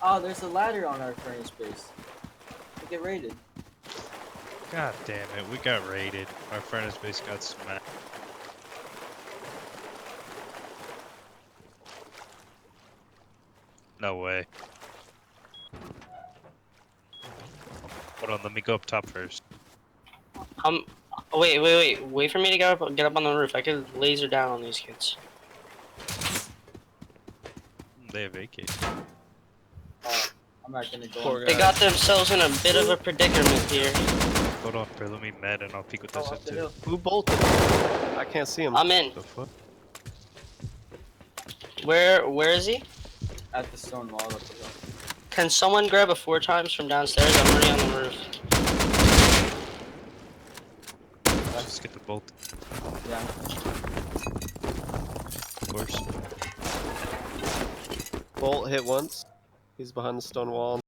Oh, there's a ladder on our furnace base. We get raided. God damn it, we got raided. Our furnace base got smacked. No way. Hold on, let me go up top first. Wait for me to get up on the roof. I could laser down on these kids. They vacated. I'm not gonna go. Poor They guy. got themselves in a bit of a predicament here. Hold on, bro, let me med and I'll peek with Go this up the into. hill. Who bolted? I can't see him. I'm in. The fuck? Where is he? At the stone wall up the hill. Can someone grab a 4 times from downstairs? I'm already on the roof. Let's get the bolt, Yeah. of course. Bolt hit once. He's behind the stone wall.